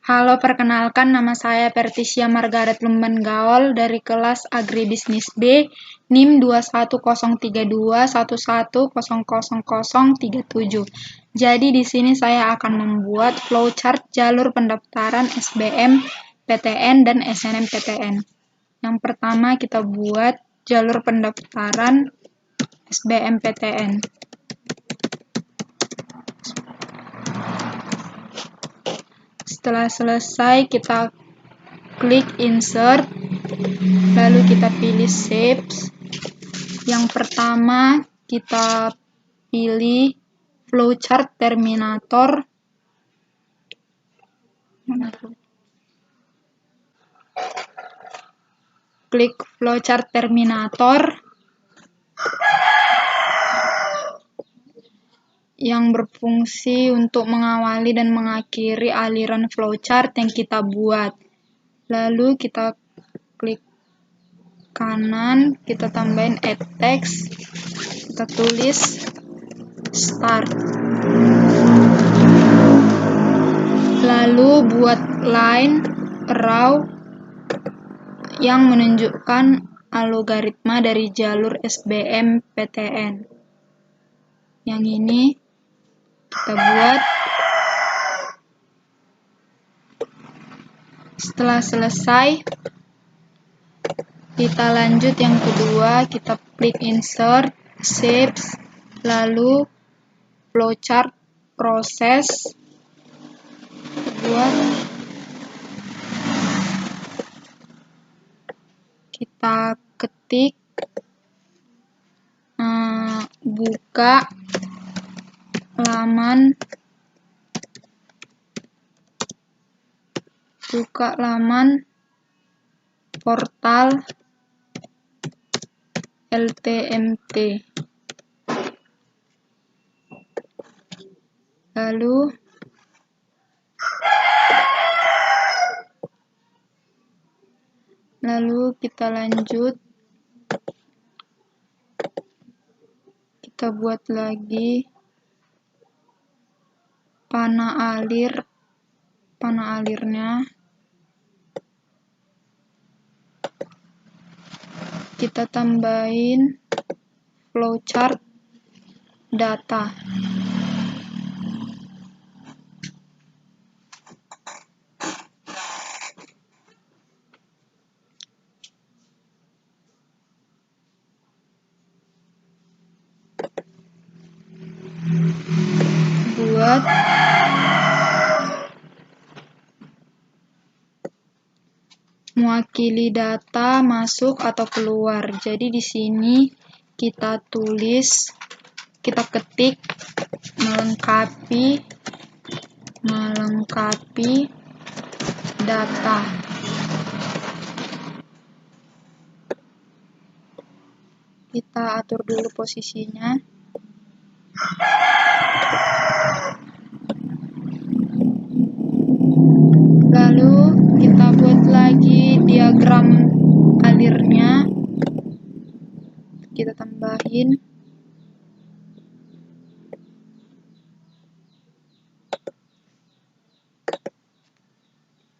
Halo, perkenalkan nama saya Pertisia Margaret Lumban Gaol dari kelas Agribisnis B, NIM 2103211000037. Jadi di sini saya akan membuat flowchart jalur pendaftaran SBM, PTN, dan SNMPTN. Yang pertama kita buat jalur pendaftaran SBM PTN. Setelah selesai, kita klik insert, lalu kita pilih shapes. Yang pertama, kita pilih flowchart terminator. Klik flowchart terminator yang berfungsi untuk mengawali dan mengakhiri aliran flowchart yang kita buat. Lalu kita klik kanan, kita tambahin add text, kita tulis start. Lalu buat line raw yang menunjukkan algoritma dari jalur SBM PTN. Yang ini kita buat. Setelah selesai, kita lanjut yang kedua, kita klik insert, shapes, lalu flowchart proses, buat. Kita ketik buka laman portal LTMT. Lalu kita lanjut, kita buat lagi panah alirnya. Kita tambahin flowchart data. Buat mewakili data masuk atau keluar. Jadi di sini kita ketik melengkapi data. Kita atur dulu posisinya. Lalu kita buat lagi diagram alirnya. Kita tambahin.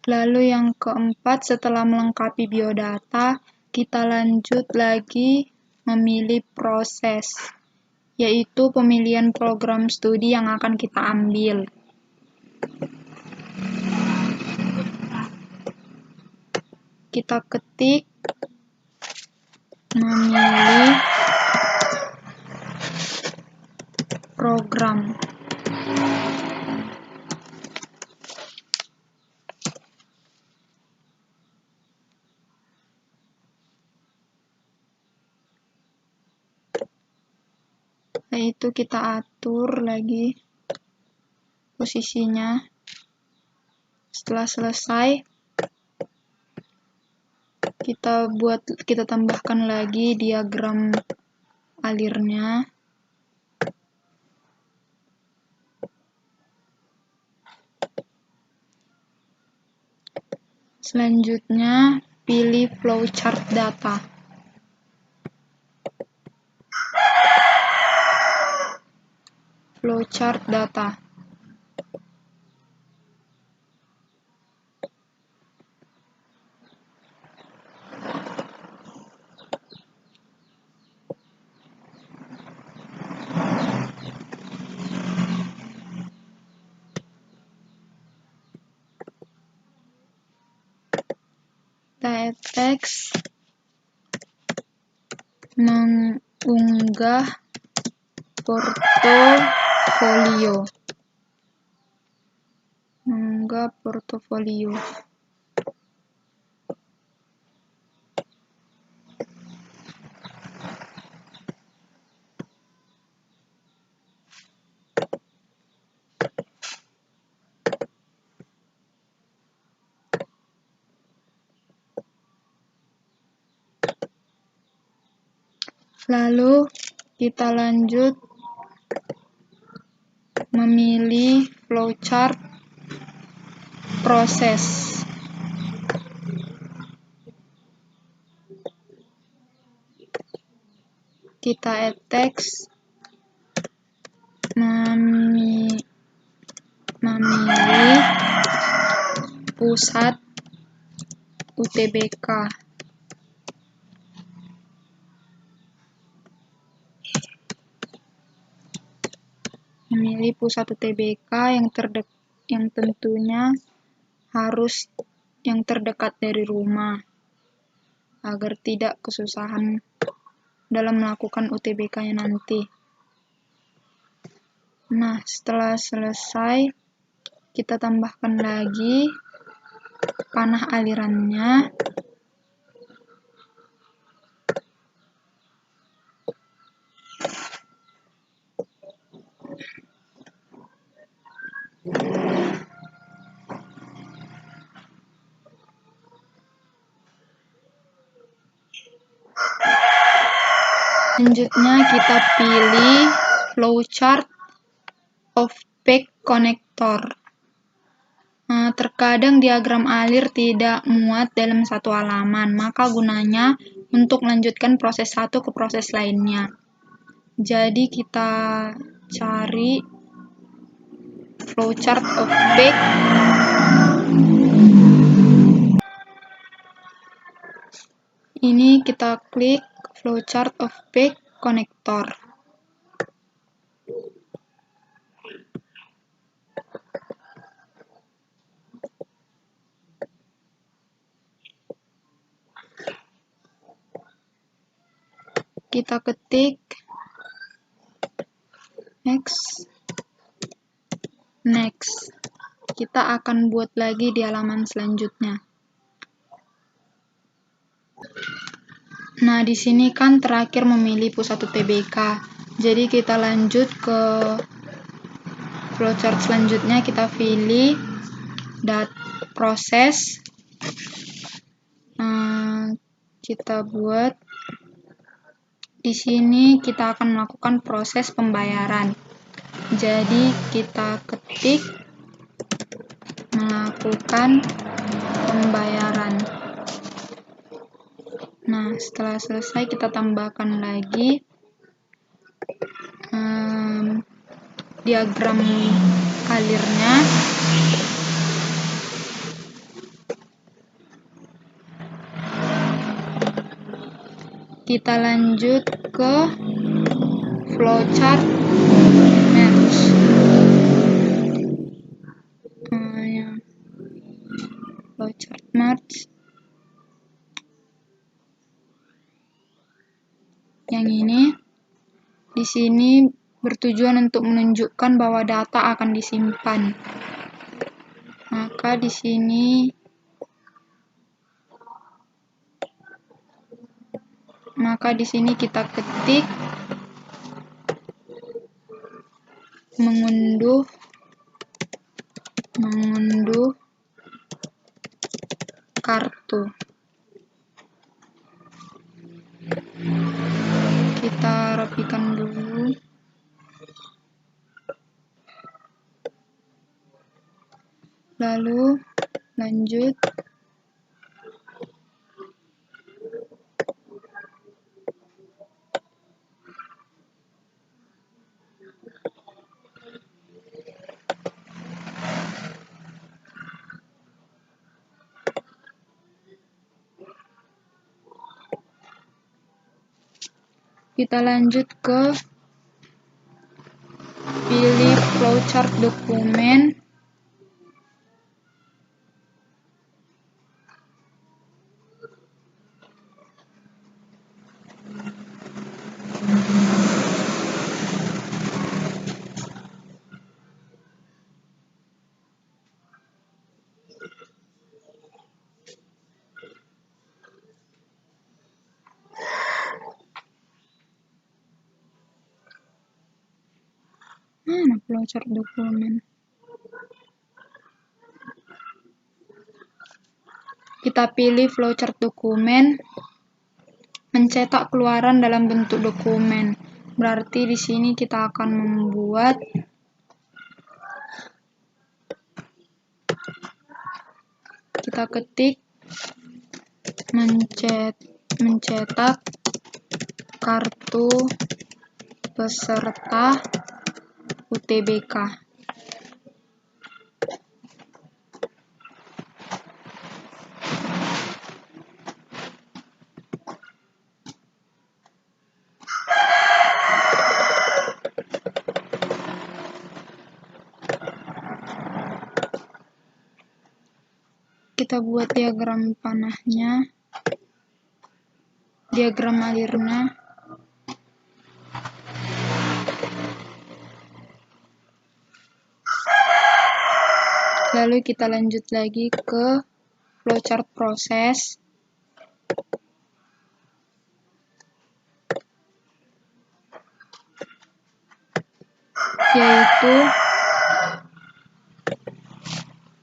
Lalu yang keempat, setelah melengkapi biodata, kita lanjut lagi memilih proses, yaitu pemilihan program studi yang akan kita ambil. Kita ketik memilih program. Yaitu kita atur lagi posisinya. Setelah selesai, kita tambahkan lagi diagram alirnya. Selanjutnya, pilih flowchart data. Flowchart data. kita teks mengunggah portofolio. Lalu kita lanjut memilih flowchart proses. Kita add text memilih pusat UTBK. Memilih pusat UTBK yang tentunya harus yang terdekat dari rumah agar tidak kesusahan dalam melakukan UTBK-nya nanti. Nah, setelah selesai kita tambahkan lagi panah alirannya. Selanjutnya kita pilih flowchart of peak connector. Terkadang diagram alir tidak muat dalam satu halaman, maka gunanya untuk melanjutkan proses satu ke proses lainnya. Jadi kita cari flowchart of peak. Ini kita klik flowchart of peak connector. Kita ketik next. Kita akan buat lagi di halaman selanjutnya. Nah, di sini kan terakhir memilih pusat UTBK. Jadi kita lanjut ke flowchart selanjutnya, kita pilih proses. Kita buat di sini kita akan melakukan proses pembayaran. Jadi kita ketik melakukan pembayaran. Nah, setelah selesai kita tambahkan lagi diagram alirnya. Kita lanjut ke flowchart merge. Flowchart merge. Yang ini di sini bertujuan untuk menunjukkan bahwa data akan disimpan. Maka di sini kita ketik mengunduh kartu. Kita rapikan dulu. Lalu lanjut ke pilih flowchart dokumen. flowchart dokumen. Kita pilih flowchart dokumen, mencetak keluaran dalam bentuk dokumen. Berarti di sini kita akan membuat kita ketik mencetak kartu peserta UTBK. Kita buat diagram panahnya, diagram alirnya. Lalu kita lanjut lagi ke flowchart proses. Yaitu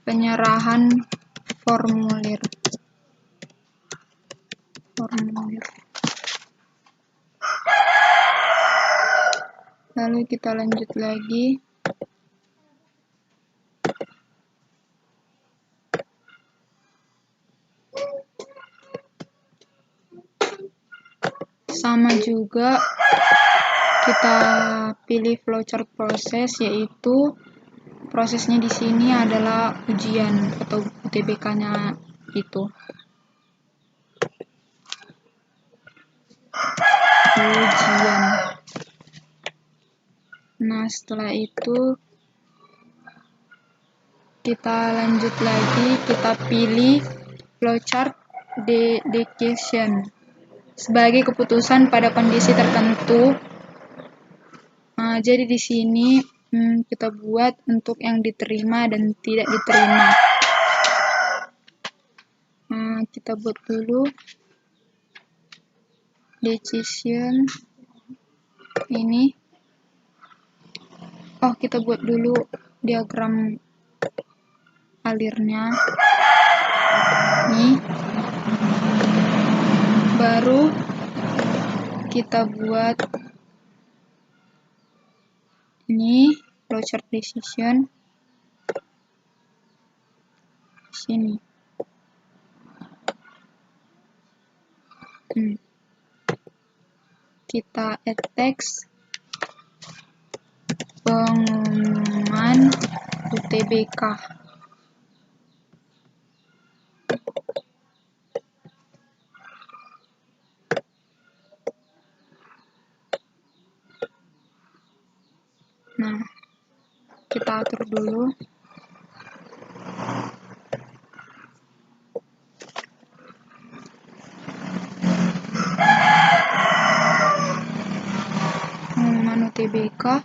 penyerahan formulir. Lalu kita lanjut lagi. Sama juga kita pilih flowchart proses, yaitu prosesnya di sini adalah ujian atau UTBK-nya itu. Ujian. Nah, setelah itu kita lanjut lagi, kita pilih flowchart decision sebagai keputusan pada kondisi tertentu. Jadi di sini kita buat untuk yang diterima dan tidak diterima. Kita buat dulu decision ini. Kita buat dulu diagram alirnya. Nih. Baru kita buat ini flowchart decision sini. Kita add text pengumuman UTBK. Nah, kita atur dulu. Pengumuman UTBK.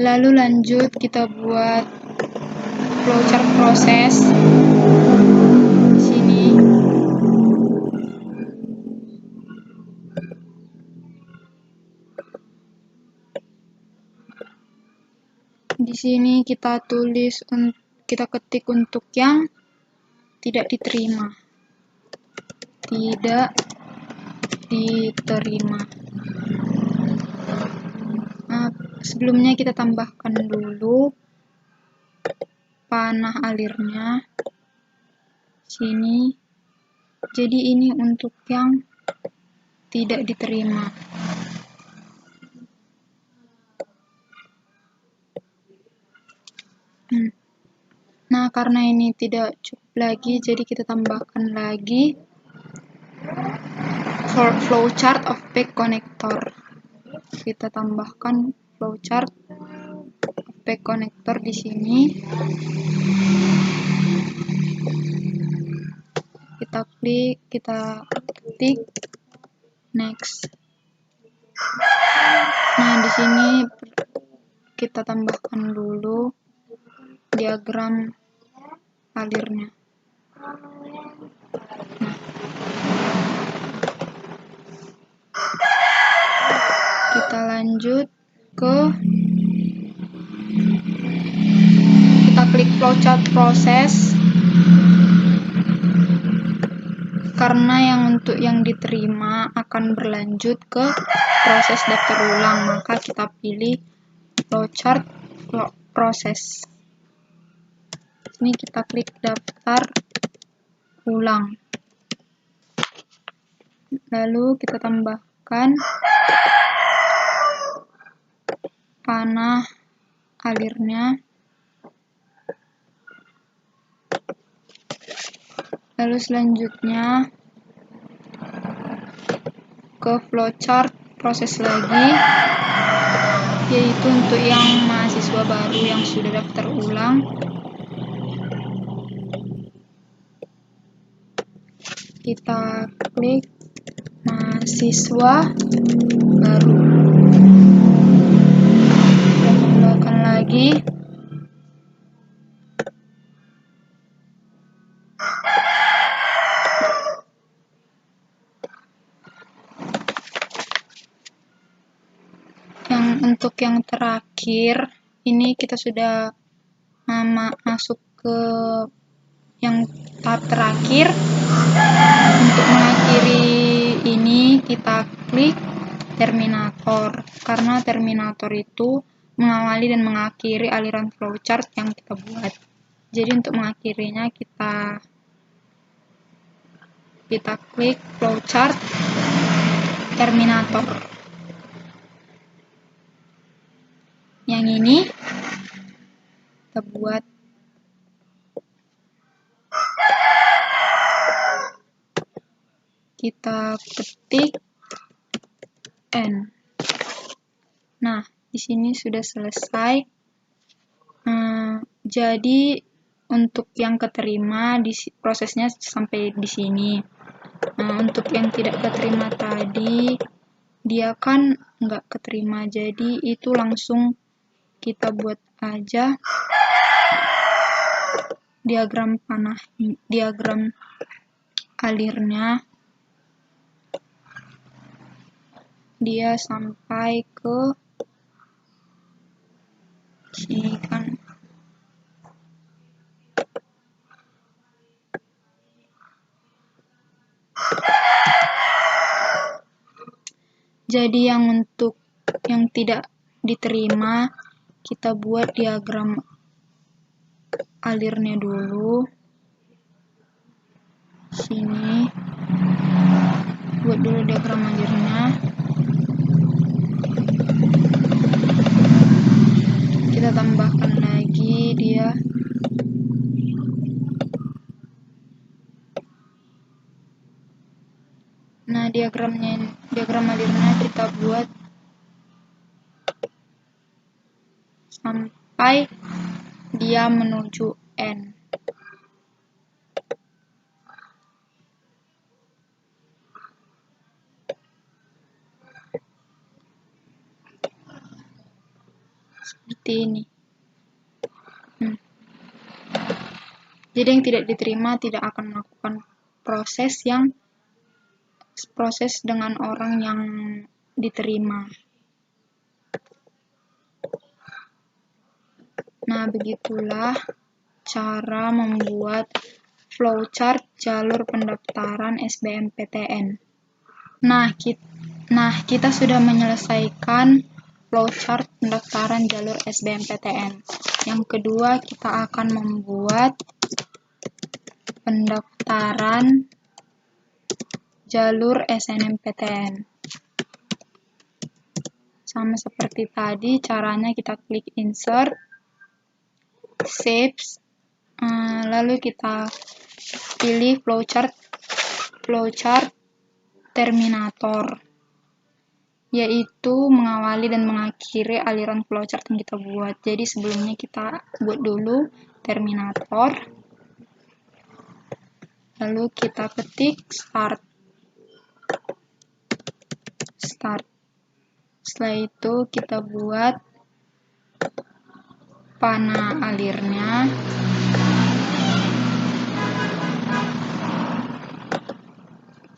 Lalu lanjut kita buat flowchart proses sini. Di sini kita tulis, kita ketik untuk yang tidak diterima. Tidak diterima. Sebelumnya kita tambahkan dulu panah alirnya sini. Jadi ini untuk yang tidak diterima. Nah, karena ini tidak cukup lagi, jadi kita tambahkan lagi flowchart of back connector. Kita tambahkan flowchart of back connector di sini. kita ketik next. Nah, di sini kita tambahkan dulu diagram alirnya. Kita lanjut ke kita klik flowchart proses, karena untuk yang diterima akan berlanjut ke proses daftar ulang, maka kita pilih flowchart proses. Ini kita klik daftar ulang, lalu kita tambahkan panah alirnya, lalu selanjutnya ke flowchart proses lagi, yaitu untuk yang mahasiswa baru yang sudah daftar ulang. Kita klik mahasiswa baru, kita tambahkan lagi untuk yang terakhir. Ini kita sudah masuk ke yang tahap terakhir. Untuk mengakhiri ini kita klik terminator, karena terminator itu mengawali dan mengakhiri aliran flowchart yang kita buat. Jadi untuk mengakhirinya kita klik flowchart terminator. Yang ini kita buat kita ketik N. Nah, di sini sudah selesai. Jadi untuk yang keterima prosesnya sampai di sini. Untuk yang tidak keterima tadi, dia kan nggak keterima, jadi itu langsung kita buat aja diagram alirnya. Dia sampai ke sini kan. Jadi yang untuk yang tidak diterima, kita buat diagram alirnya dulu. Sini buat dulu diagram alirnya. Kita tambahkan lagi dia. Nah, diagram alirnya kita buat sampai dia menuju N. Seperti ini. Jadi yang tidak diterima tidak akan melakukan proses dengan orang yang diterima. Nah, begitulah cara membuat flowchart jalur pendaftaran SBMPTN. Nah, kita sudah menyelesaikan flowchart pendaftaran jalur SBMPTN. Yang kedua, kita akan membuat pendaftaran jalur SNMPTN. Sama seperti tadi, caranya kita klik insert, save, lalu kita pilih flowchart terminator, yaitu mengawali dan mengakhiri aliran flowchart yang kita buat. Jadi sebelumnya kita buat dulu terminator, Lalu kita ketik start. Setelah itu kita buat panah alirnya.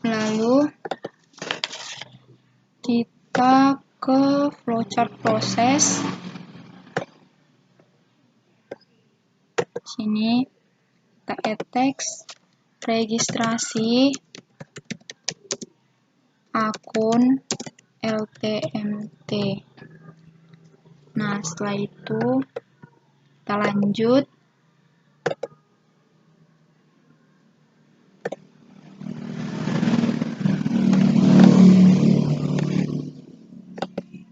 Lalu kita ke flowchart proses. Sini kita add text registrasi akun LTMT. Nah, setelah itu kita lanjut.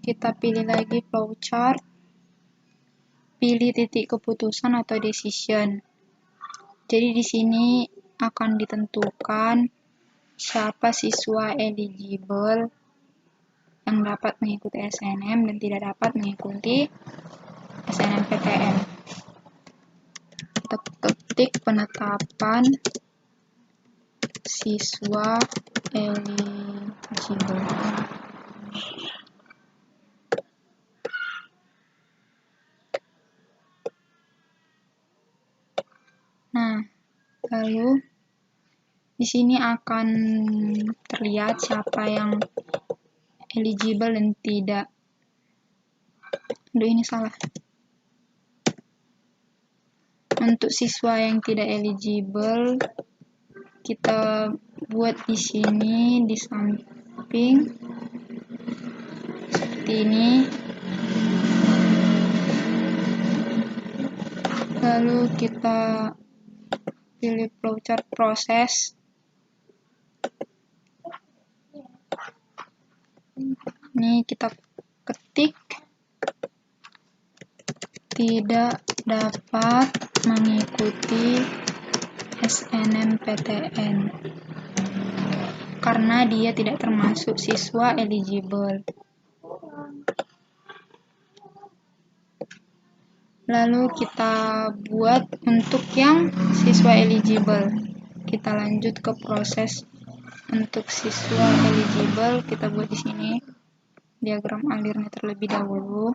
Kita pilih lagi flowchart, pilih titik keputusan atau decision. Jadi di sini akan ditentukan siapa siswa eligible yang dapat mengikuti SNM dan tidak dapat mengikuti SNMPTN. Kita ketik penetapan siswa eligible. Nah, lalu di sini akan terlihat siapa yang eligible dan tidak. Aduh, ini salah. Untuk siswa yang tidak eligible, kita buat di sini di samping seperti ini. Lalu kita pilih flowchart proses. Ini kita ketik tidak dapat mengikuti SNMPTN karena dia tidak termasuk siswa eligible. Lalu kita buat untuk yang siswa eligible. Kita lanjut ke proses untuk siswa eligible. Kita buat di sini diagram alirnya terlebih dahulu.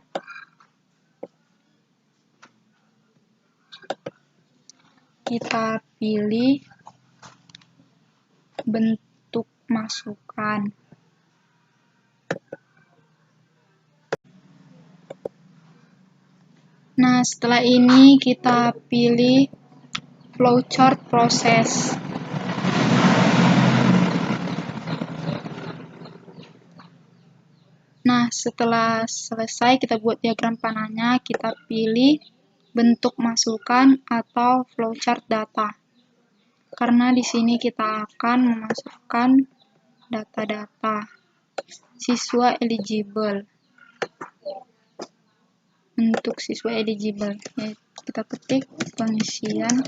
Kita pilih bentuk masukan. Nah, setelah ini kita pilih flowchart proses. Nah, setelah selesai kita buat diagram panahnya, kita pilih bentuk masukan atau flowchart data. Karena di sini kita akan memasukkan data-data siswa eligible. Untuk siswa eligible, ya, kita ketik pengisian.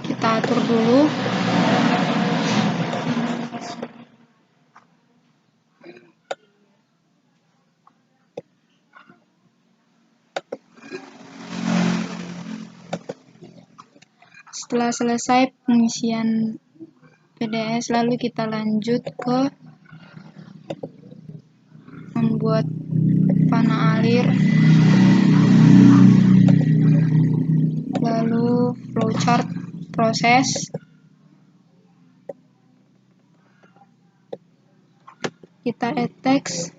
Kita atur dulu. Setelah selesai pengisian PDS, lalu kita lanjut ke membuat panah alir, lalu flowchart proses. Kita add text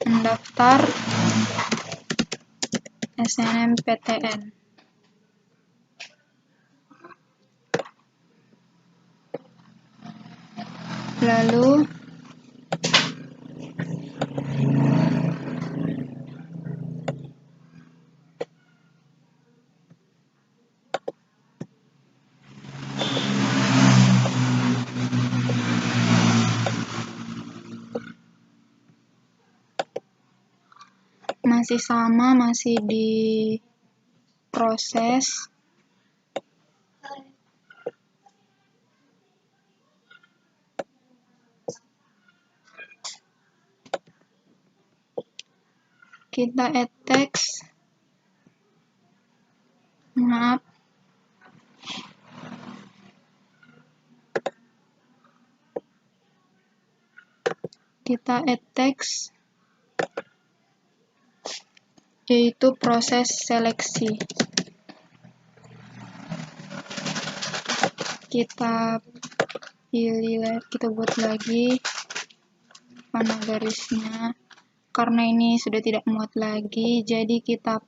mendaftar SNMPTN. Lalu masih sama, masih di proses. Kita add text kita add text, yaitu proses seleksi. Kita pilih, kita buat lagi mana garisnya. Karena ini sudah tidak muat lagi, jadi kita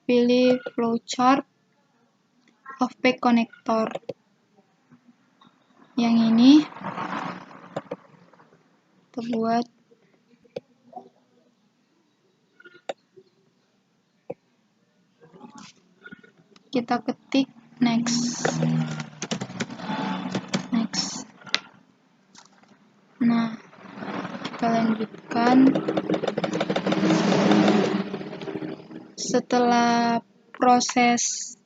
pilih flowchart of pack connector. Yang ini kita buat. Kita ketik next. Nah, kita lanjutkan. Setelah proses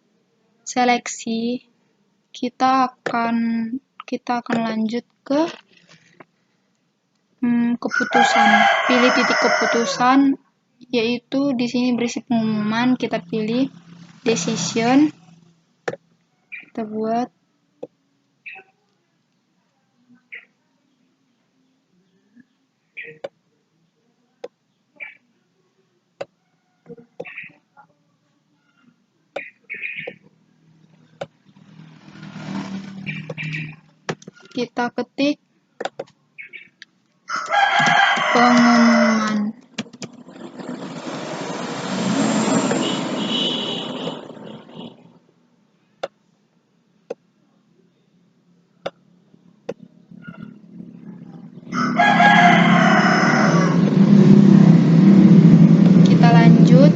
seleksi, kita akan lanjut ke keputusan. Pilih titik keputusan, yaitu di sini berisi pengumuman. Kita pilih decision. Kita buat. Kita ketik pengumuman. Kita lanjut.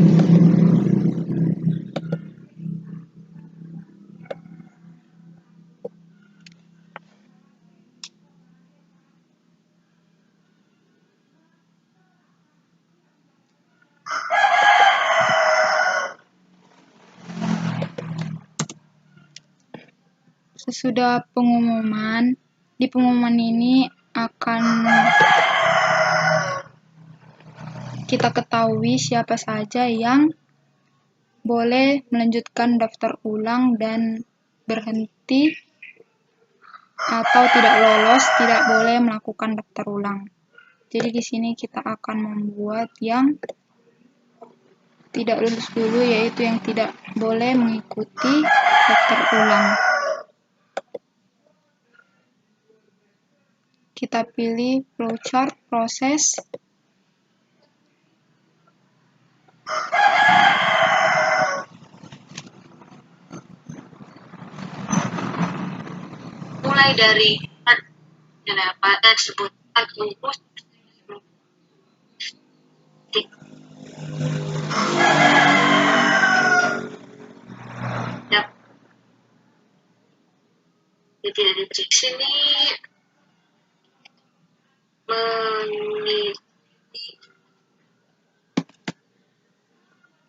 Sesudah pengumuman, di pengumuman ini akan kita ketahui siapa saja yang boleh melanjutkan daftar ulang dan berhenti, atau tidak lolos, tidak boleh melakukan daftar ulang. Jadi di sini kita akan membuat yang tidak lulus dulu, yaitu yang tidak boleh mengikuti daftar ulang. Kita pilih flowchart proses. Mulai dari sebutkan rumus tidak dicek sini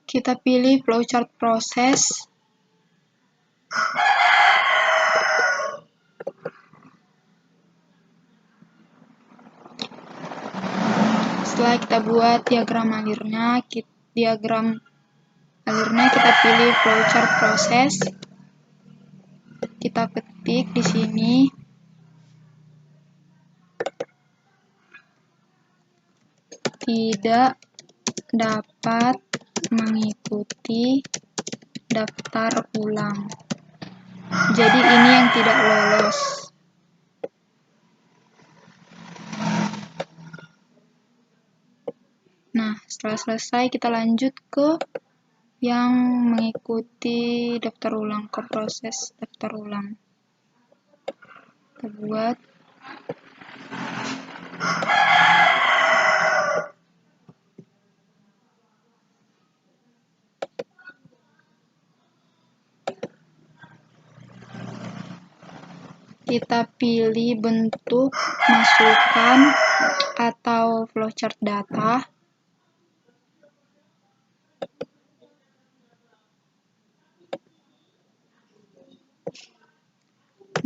Kita pilih flowchart proses. Setelah kita buat diagram alirnya, kita pilih flowchart proses. Kita ketik di sini tidak dapat mengikuti daftar ulang. Jadi ini yang tidak lolos. Nah, setelah selesai kita lanjut ke yang mengikuti daftar ulang, ke proses daftar ulang. Kita buat. Kita pilih bentuk masukan atau flowchart data.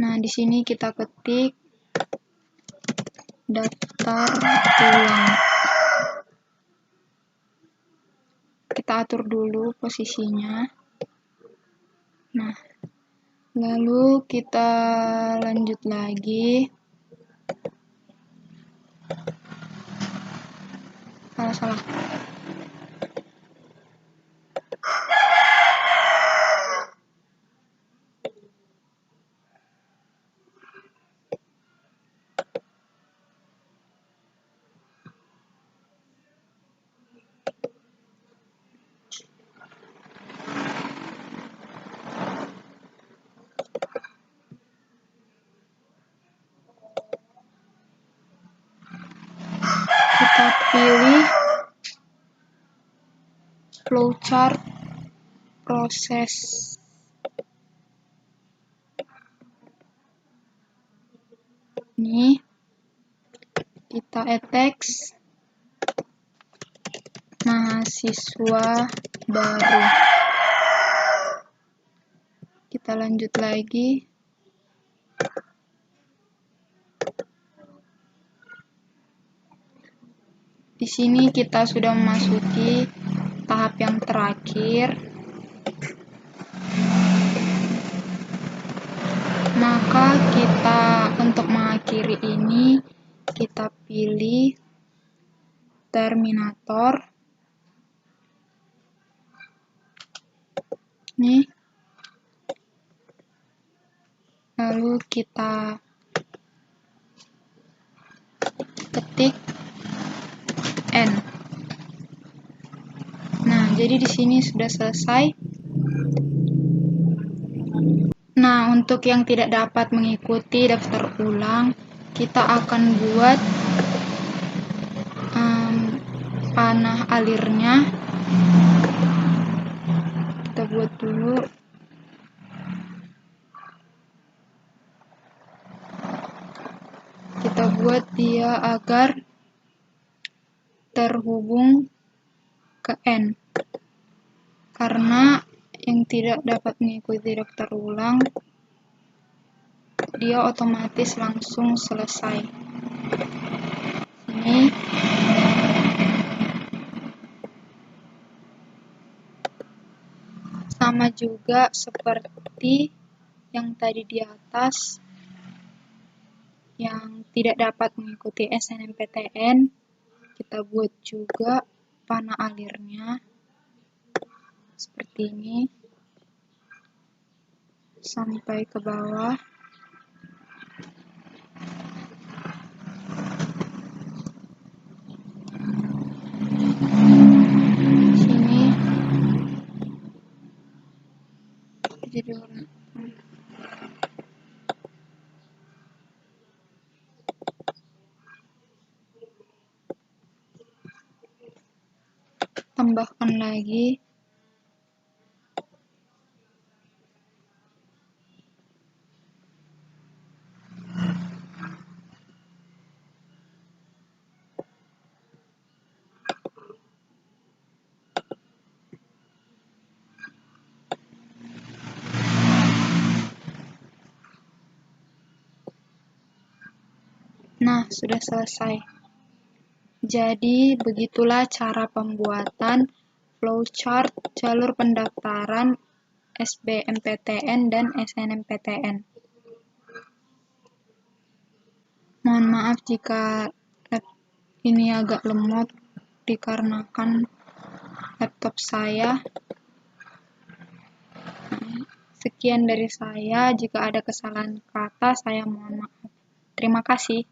Nah, di sini kita ketik daftar ulang. Kita atur dulu posisinya. Nah, Lalu kita lanjut lagi. Salah. Kita pilih flowchart proses. Ini kita teks mahasiswa baru. Kita lanjut lagi. Di sini kita sudah memasuki tahap yang terakhir. Maka kita untuk mengakhiri ini kita pilih terminator. Nih. Lalu kita ketik N. Nah, jadi di sini sudah selesai. Nah, untuk yang tidak dapat mengikuti daftar ulang, kita akan buat panah alirnya. Kita buat dulu. Kita buat dia agar terhubung ke N. Karena yang tidak dapat mengikuti daftar ulang, dia otomatis langsung selesai. Ini sama juga seperti yang tadi di atas, yang tidak dapat mengikuti SNMPTN, kita buat juga panah alirnya seperti ini sampai ke bawah. Sini jadi warna tambahkan lagi. Nah, sudah selesai. Jadi, begitulah cara pembuatan flowchart jalur pendaftaran SBMPTN dan SNMPTN. Mohon maaf jika ini agak lemot dikarenakan laptop saya. Sekian dari saya. Jika ada kesalahan kata, saya mohon maaf. Terima kasih.